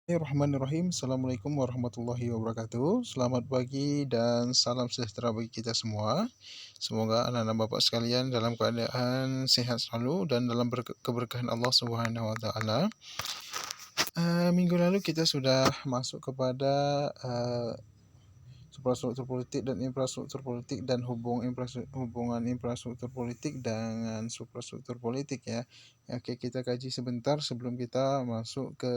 Bismillahirrahmanirrahim. Assalamualaikum warahmatullahi wabarakatuh. Selamat pagi dan salam sejahtera bagi kita semua. Semoga anak-anak Bapak sekalian dalam keadaan sehat selalu dan dalam keberkahan Allah Subhanahu wa taala. Minggu lalu kita sudah masuk kepada infrastruktur politik dan infrastruktur politik dan hubungan infrastruktur politik dengan suprastruktur politik ya. Oke, kita kaji sebentar sebelum kita masuk ke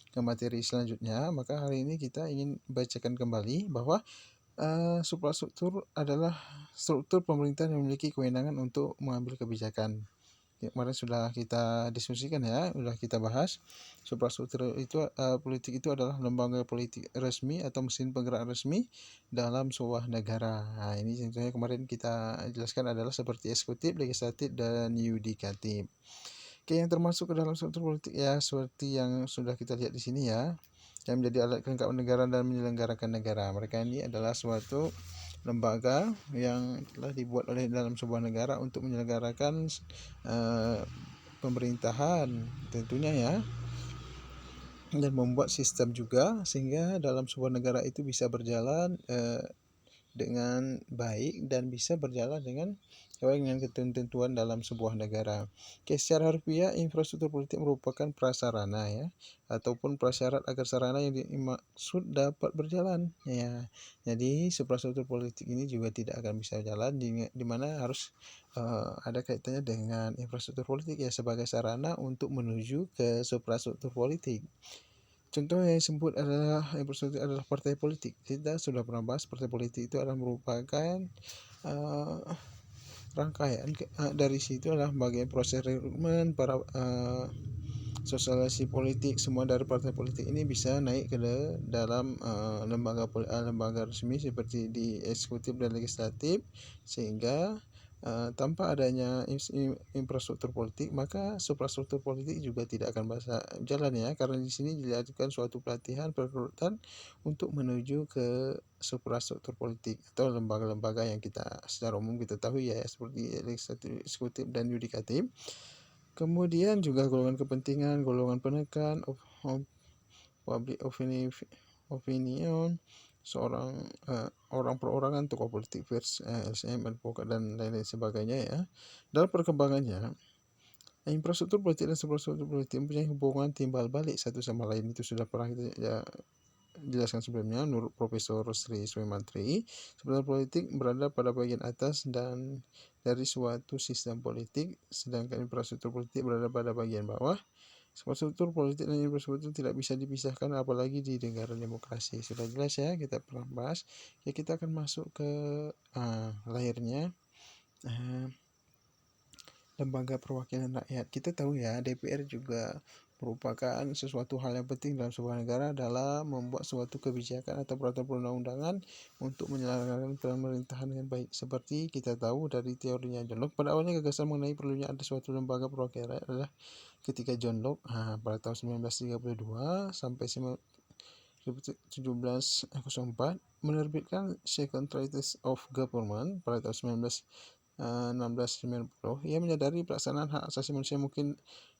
ke materi selanjutnya. Maka hari ini kita ingin bacakan kembali bahwa suprastruktur adalah struktur pemerintahan yang memiliki kewenangan untuk mengambil kebijakan. Ya, kemarin sudah kita diskusikan ya, sudah kita bahas. Suprastruktur itu politik itu adalah lembaga politik resmi atau mesin penggerak resmi dalam sebuah negara. Nah, ini contohnya kemarin kita jelaskan adalah seperti eksekutif, legislatif, dan yudikatif. Oke, yang termasuk ke dalam struktur politik ya seperti yang sudah kita lihat di sini ya, yang menjadi alat kelengkapan negara dan menyelenggarakan negara. Mereka ini adalah suatu lembaga yang telah dibuat oleh dalam sebuah negara untuk menyelenggarakan pemerintahan tentunya ya, dan membuat sistem juga sehingga dalam sebuah negara itu bisa berjalan dengan baik dan bisa berjalan dengan sesuai dengan ketentuan dalam sebuah negara. Oke, secara harfiah infrastruktur politik merupakan prasarana ya ataupun prasyarat agar sarana yang dimaksud dapat berjalan ya. Jadi suprastruktur politik ini juga tidak akan bisa jalan di mana harus ada kaitannya dengan infrastruktur politik ya sebagai sarana untuk menuju ke suprastruktur politik. Contoh yang disebut adalah infrastruktur adalah partai politik. Kita sudah pernah bahas partai politik itu adalah merupakan rangkaian dari situ adalah bagian proses rekrutmen para sosialisasi politik. Semua dari partai politik ini bisa naik ke dalam lembaga resmi seperti di eksekutif dan legislatif, sehingga tanpa adanya infrastruktur politik maka suprastruktur politik juga tidak akan bisa jalan ya, karena di sini dilakukan suatu pelatihan perekrutan untuk menuju ke suprastruktur politik atau lembaga-lembaga yang kita secara umum kita tahu ya seperti legislatif, eksekutif, dan yudikatif. Kemudian juga golongan kepentingan, golongan penekan, public opinion, seorang orang perorangan, tokoh politik, LSM, advokat, dan lain-lain sebagainya ya. Dalam perkembangannya, infrastruktur politik dan suprastruktur politik mempunyai hubungan timbal balik satu sama lain. Itu sudah pernah kita jelaskan sebelumnya menurut Profesor Sri Swemantri. Suprastruktur politik berada pada bagian atas dan dari suatu sistem politik, sedangkan infrastruktur politik berada pada bagian bawah. Infrastruktur politik dan infrastruktur tidak bisa dipisahkan apalagi di negara demokrasi. Sudah jelas ya, kita pernah bahas. Ya, kita akan masuk ke lahirnya lembaga perwakilan rakyat. Kita tahu ya, DPR juga merupakan sesuatu hal yang penting dalam sebuah negara dalam membuat suatu kebijakan atau peraturan perundang-undangan untuk menyelenggarakan pemerintahan dengan baik. Seperti kita tahu dari teorinya John Locke, pada awalnya gagasan mengenai perlunya ada suatu lembaga perwakilan rakyat adalah ketika John Locke pada tahun 1932 sampai 1704 menerbitkan Second Treatise of Government pada tahun 1690. Ia menyadari pelaksanaan hak asasi manusia mungkin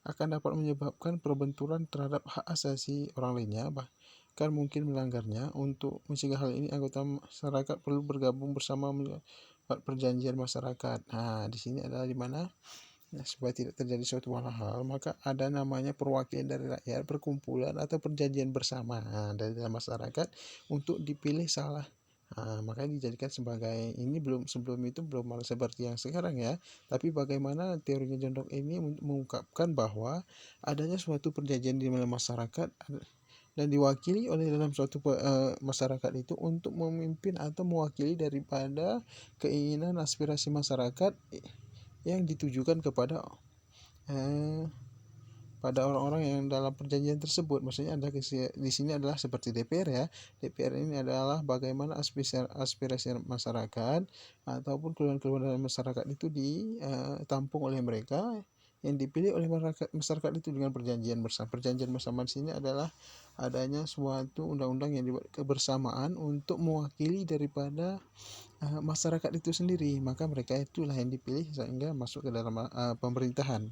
akan dapat menyebabkan perbenturan terhadap hak asasi orang lainnya, bahkan mungkin melanggarnya. Untuk mencegah hal ini, anggota masyarakat perlu bergabung bersama membuat perjanjian masyarakat. Di sini adalah di mana supaya tidak terjadi suatu hal, maka ada namanya perwakilan dari rakyat, perkumpulan atau perjanjian bersama dari dalam masyarakat untuk dipilih salah. Makanya dijadikan sebagai ini sebelum itu belum seperti yang sekarang ya. Tapi bagaimana teorinya John Locke ini mengungkapkan bahwa adanya suatu perjanjian di dalam masyarakat dan diwakili oleh dalam suatu masyarakat itu untuk memimpin atau mewakili daripada keinginan aspirasi masyarakat yang ditujukan kepada pada orang-orang yang dalam perjanjian tersebut. Maksudnya ada di sini adalah seperti DPR ya. DPR ini adalah bagaimana aspirasi masyarakat ataupun keluhan-keluhan dari masyarakat itu ditampung oleh mereka yang dipilih oleh masyarakat itu dengan perjanjian bersama. Perjanjian bersama di sini adalah adanya suatu undang-undang yang dibuat kebersamaan untuk mewakili daripada masyarakat itu sendiri. Maka mereka itulah yang dipilih sehingga masuk ke dalam pemerintahan.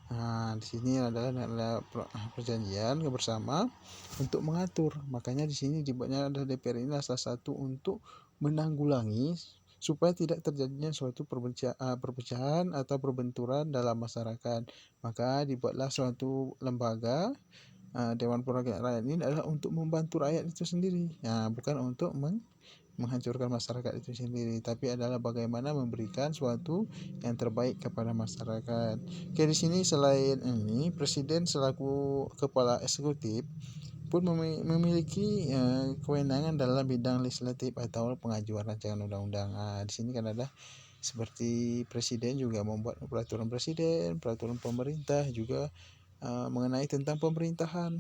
Nah, di sini adalah perjanjian bersama untuk mengatur. Makanya di sini dibuatnya adalah DPR ini salah satu untuk menanggulangi supaya tidak terjadinya suatu perpecahan atau perbenturan dalam masyarakat. Maka dibuatlah suatu lembaga, Dewan Perwakilan Rakyat ini adalah untuk membantu rakyat itu sendiri. Nah, bukan untuk menghancurkan masyarakat itu sendiri, tapi adalah bagaimana memberikan suatu yang terbaik kepada masyarakat. Oke, di sini selain ini, presiden selaku kepala eksekutif pun memiliki kewenangan dalam bidang legislatif atau pengajuan rancangan undang-undang. Di sini kan ada seperti presiden juga membuat peraturan presiden, peraturan pemerintah juga mengenai tentang pemerintahan.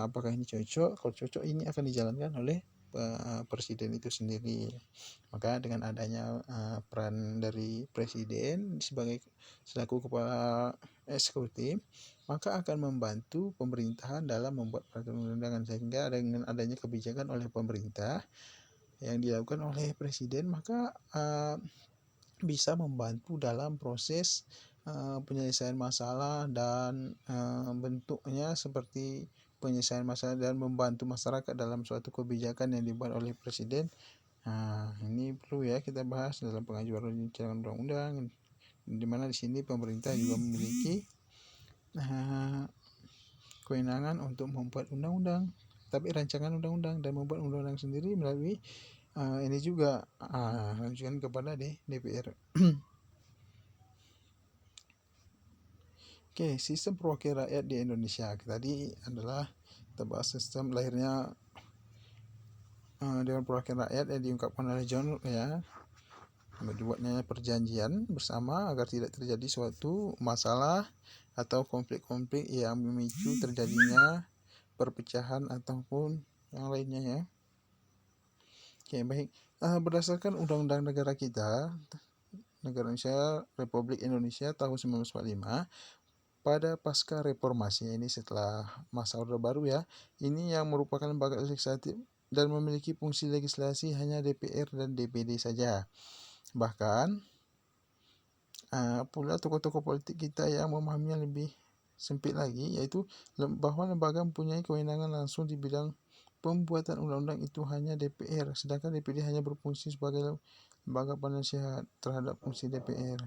Apakah ini cocok? Kalau cocok, ini akan dijalankan oleh presiden itu sendiri. Maka dengan adanya peran dari presiden selaku kepala eksekutif, maka akan membantu pemerintahan dalam membuat peraturan undangan, sehingga dengan adanya kebijakan oleh pemerintah yang dilakukan oleh presiden, maka bisa membantu dalam proses penyelesaian masalah dan bentuknya seperti penyelesaian masalah dan membantu masyarakat dalam suatu kebijakan yang dibuat oleh presiden. Ini perlu ya kita bahas dalam pengajuan rancangan undang-undang, di mana di sini pemerintah juga memiliki kewenangan untuk membuat undang-undang, tapi rancangan undang-undang, dan membuat undang-undang sendiri melalui ini juga lanjutkan kepada DPR. Oke, sistem perwakilan rakyat di Indonesia. Tadi adalah kita bahas sistem lahirnya Dewan Perwakilan Rakyat yang diungkapkan oleh John ya. Dibuatnya perjanjian bersama agar tidak terjadi suatu masalah atau konflik-konflik yang memicu terjadinya perpecahan ataupun yang lainnya ya. Oke, baik. Berdasarkan Undang-Undang Negara kita, Negara Indonesia, Republik Indonesia tahun 1945, pada pasca reformasi, ini setelah masa Orde Baru ya, ini yang merupakan lembaga legislatif dan memiliki fungsi legislasi hanya DPR dan DPD saja. Bahkan pula tokoh-tokoh politik kita yang memahaminya lebih sempit lagi, yaitu bahwa lembaga mempunyai kewenangan langsung di bidang pembuatan undang-undang itu hanya DPR, sedangkan DPD hanya berfungsi sebagai lembaga penasihat terhadap fungsi DPR.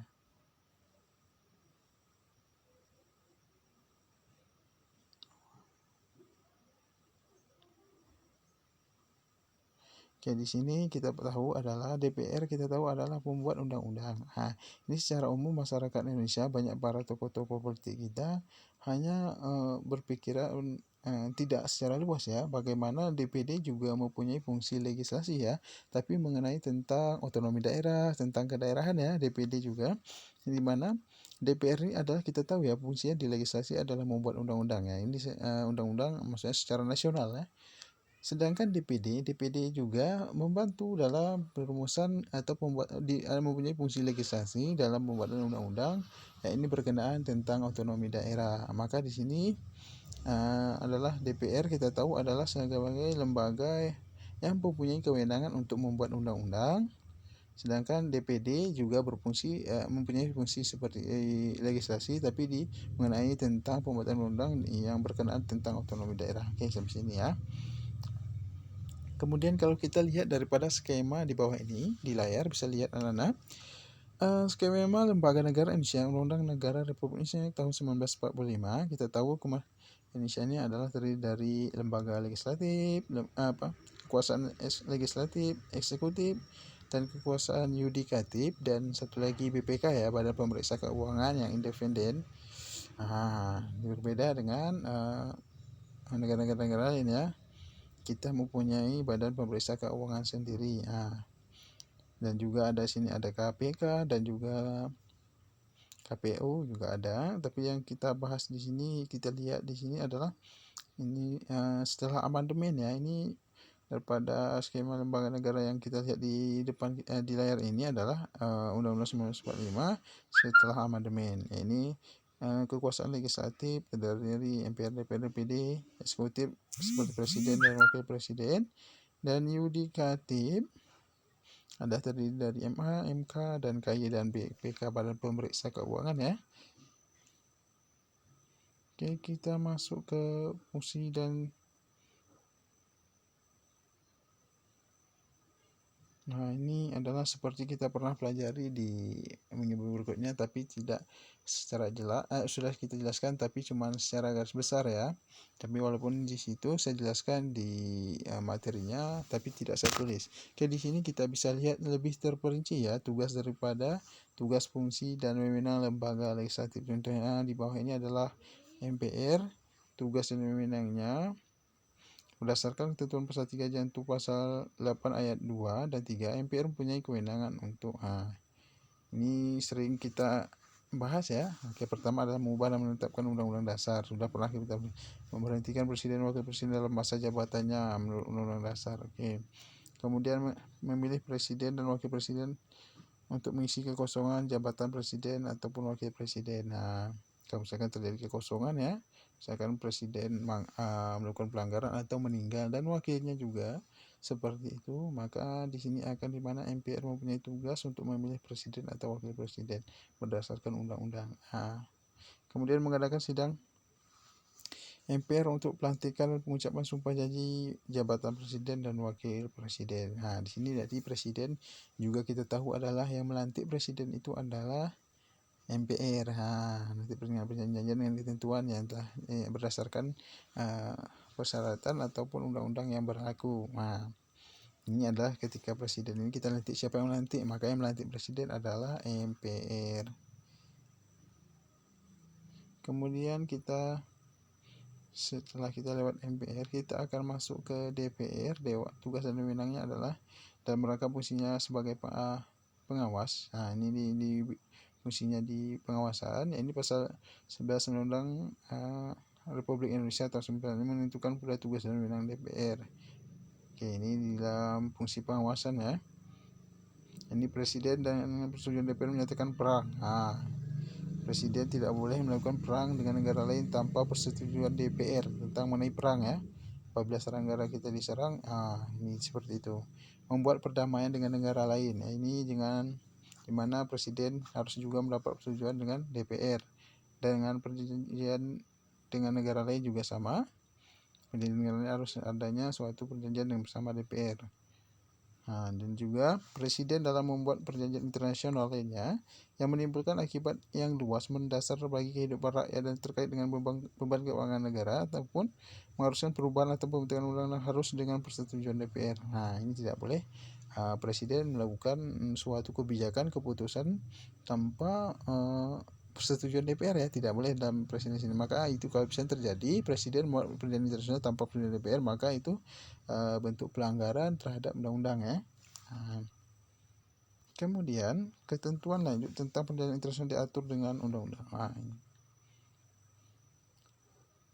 Oke, di sini kita tahu adalah DPR, kita tahu adalah pembuat undang-undang. Ini secara umum masyarakat Indonesia, banyak para tokoh-tokoh politik kita hanya berpikiran tidak secara luas ya, bagaimana DPD juga mempunyai fungsi legislasi ya, tapi mengenai tentang otonomi daerah, tentang kedaerahan ya, DPD juga, di mana DPR ini adalah kita tahu ya fungsinya di legislasi adalah membuat undang-undang ya. Ini undang-undang maksudnya secara nasional ya. Sedangkan DPD juga membantu dalam perumusan atau mempunyai fungsi legislasi dalam pembuatan undang-undang. Ini berkenaan tentang otonomi daerah. Maka di sini adalah DPR kita tahu adalah sebagai lembaga yang mempunyai kewenangan untuk membuat undang-undang. Sedangkan DPD juga mempunyai fungsi seperti legislasi, tapi mengenai tentang pembuatan undang-undang yang berkenaan tentang otonomi daerah. Oke, sampai sini ya. Kemudian kalau kita lihat daripada skema di bawah ini, di layar bisa lihat anak-anak. Skema Lembaga Negara Indonesia, Undang-Undang Negara Republik Indonesia tahun 1945, kita tahu Indonesia ini adalah terdiri dari lembaga legislatif, kekuasaan legislatif, eksekutif, dan kekuasaan yudikatif, dan satu lagi BPK ya, Badan Pemeriksa Keuangan yang independen. Berbeda dengan negara-negara lain ya. Kita mempunyai Badan Pemeriksa Keuangan sendiri. Dan juga ada sini ada KPK dan juga KPU juga ada. Tapi yang kita bahas di sini, kita lihat di sini adalah ini setelah amandemen ya. Ini daripada skema lembaga negara yang kita lihat di depan di layar ini adalah Undang-Undang 1945 setelah amandemen. Ini kekuasaan legislatif dari MPR, DPR, DPD, eksekutif seperti presiden dan wakil presiden, dan yudikatif ada terdiri dari MA, MK, dan KY dan BPK, Badan Pemeriksa Keuangan ya. Oke, kita masuk ke fungsi dan ini adalah seperti kita pernah pelajari di minggu berikutnya, tapi tidak secara jelas. Sudah kita jelaskan, tapi cuma secara garis besar ya. Tapi walaupun di situ saya jelaskan di materinya, tapi tidak saya tulis. Oke, di sini kita bisa lihat lebih terperinci ya tugas daripada tugas, fungsi, dan wewenang lembaga legislatif. Contohnya di bawah ini adalah MPR, tugas dan wewenangnya. Berdasarkan ketentuan pasal 3 junto pasal 8 ayat 2 dan 3, MPR mempunyai kewenangan untuk ini sering kita bahas ya. Oke, pertama adalah mengubah dan menetapkan undang-undang dasar. Sudah pernah kita memberhentikan presiden dan wakil presiden dalam masa jabatannya menurut undang-undang dasar. Oke. Kemudian memilih presiden dan wakil presiden untuk mengisi kekosongan jabatan presiden ataupun wakil presiden. Kalau misalkan terjadi kekosongan ya, misalkan presiden melakukan pelanggaran atau meninggal dan wakilnya juga seperti itu, maka di sini akan dimana MPR mempunyai tugas untuk memilih presiden atau wakil presiden berdasarkan undang-undang. Kemudian mengadakan sidang MPR untuk pelantikan dan pengucapan sumpah janji jabatan presiden dan wakil presiden. Di sini jadi presiden juga kita tahu adalah yang melantik presiden itu adalah MPR. Nanti perjanjian dengan ketentuan yang telah berdasarkan persyaratan ataupun undang-undang yang berlaku. Ini adalah ketika presiden ini kita lantik, siapa yang melantik? Maka yang melantik presiden adalah MPR. Kemudian setelah kita lewat MPR, kita akan masuk ke DPR. Tugas dan wewenangnya adalah dalam rangka fungsinya sebagai pengawas. Ini di fungsinya di pengawasan. Ini pasal 11 Undang-Undang Republik Indonesia tahun 95 menentukan pula tugas dan wewenang DPR. Oke, ini di dalam fungsi pengawasan ya. Ini presiden dan persetujuan DPR menyatakan perang. Presiden tidak boleh melakukan perang dengan negara lain tanpa persetujuan DPR tentang mengenai perang ya. Apabila serang negara kita diserang, ini seperti itu. Membuat perdamaian dengan negara lain. Ini dengan dimana presiden harus juga mendapat persetujuan dengan DPR. Dengan perjanjian dengan negara lain juga sama. Perjanjian negara lain harus adanya suatu perjanjian yang bersama DPR. Dan juga presiden dalam membuat perjanjian internasional lainnya yang menimbulkan akibat yang luas mendasar bagi kehidupan rakyat dan terkait dengan beban keuangan negara ataupun mengharuskan perubahan atau pembentukan undang-undang harus dengan persetujuan DPR. Ini tidak boleh presiden melakukan suatu keputusan tanpa persetujuan DPR ya, tidak boleh dalam presiden ini. Maka itu kalau bisa terjadi presiden membuat perjanjian internasional tanpa persetujuan DPR, maka itu bentuk pelanggaran terhadap undang-undang ya. Kemudian ketentuan lanjut tentang perjanjian internasional diatur dengan undang-undang.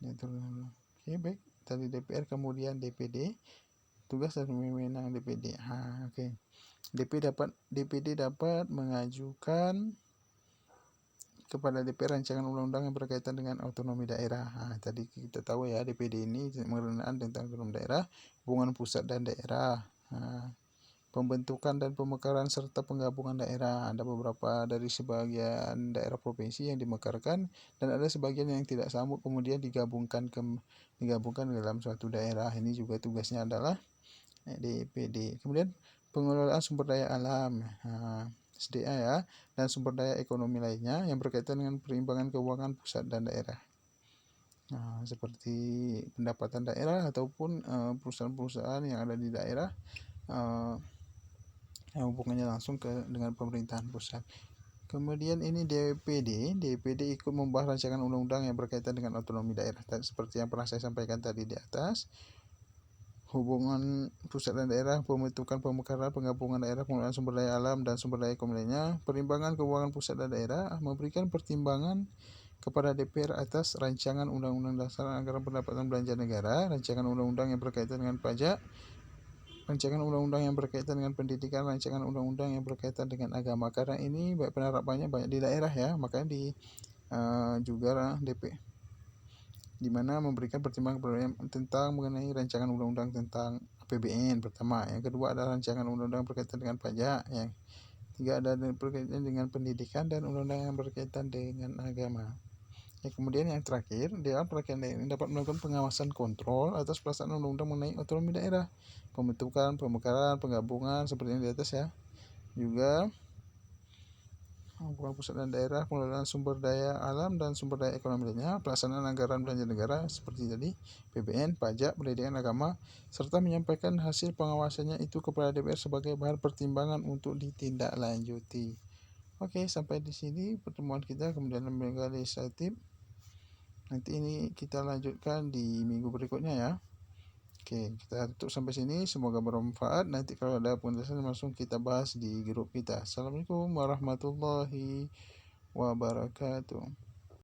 Oke, baik. Tadi DPR, kemudian DPD. Tugas dan wewenang DPD. Oke. DPD dapat mengajukan kepada DPR rancangan undang-undang yang berkaitan dengan otonomi daerah. Tadi kita tahu ya, DPD ini mengenai tentang otonomi daerah, hubungan pusat dan daerah, pembentukan dan pemekaran serta penggabungan daerah. Ada beberapa dari sebagian daerah provinsi yang dimekarkan dan ada sebagian yang tidak sanggup kemudian digabungkan dalam suatu daerah. Ini juga tugasnya adalah DPD. Kemudian pengelolaan sumber daya alam, SDA ya, dan sumber daya ekonomi lainnya yang berkaitan dengan perimbangan keuangan pusat dan daerah. Seperti pendapatan daerah ataupun perusahaan-perusahaan yang ada di daerah yang hubungannya langsung dengan pemerintahan pusat. Kemudian ini DPD ikut membahas rancangan undang-undang yang berkaitan dengan otonomi daerah. Seperti yang pernah saya sampaikan tadi di atas, hubungan pusat dan daerah, pembentukan, pemekaran, penggabungan daerah, pengelolaan sumber daya alam dan sumber daya ekonomi lainnya, perimbangan keuangan pusat dan daerah, memberikan pertimbangan kepada DPR atas rancangan undang-undang dasar anggaran pendapatan belanja negara, rancangan undang-undang yang berkaitan dengan pajak, rancangan undang-undang yang berkaitan dengan pendidikan, rancangan undang-undang yang berkaitan dengan agama. Karena ini penerapannya banyak di daerah ya, makanya juga DP di mana memberikan pertimbangan tentang mengenai rancangan undang-undang tentang APBN pertama. Yang kedua adalah rancangan undang-undang berkaitan dengan pajak. Yang tiga ada berkaitan dengan pendidikan dan undang-undang yang berkaitan dengan agama. Kemudian yang terakhir, Dewan Perwakilan Daerah ini dapat melakukan pengawasan kontrol atas pelaksanaan undang-undang mengenai otonomi daerah, pembentukan, pemekaran, penggabungan seperti yang di atas ya. Juga hubungan pusat dan daerah, pengelolaan sumber daya alam dan sumber daya ekonomi lainnya, pelaksanaan anggaran belanja negara seperti tadi, PBN, pajak, pendidikan, agama, serta menyampaikan hasil pengawasannya itu kepada DPR sebagai bahan pertimbangan untuk ditindaklanjuti. Oke, sampai di sini pertemuan kita, kemudian lembaga legislatif. Nanti ini kita lanjutkan di minggu berikutnya ya. Oke, kita tutup sampai sini. Semoga bermanfaat. Nanti kalau ada penjelasan langsung kita bahas di grup kita. Assalamualaikum warahmatullahi wabarakatuh.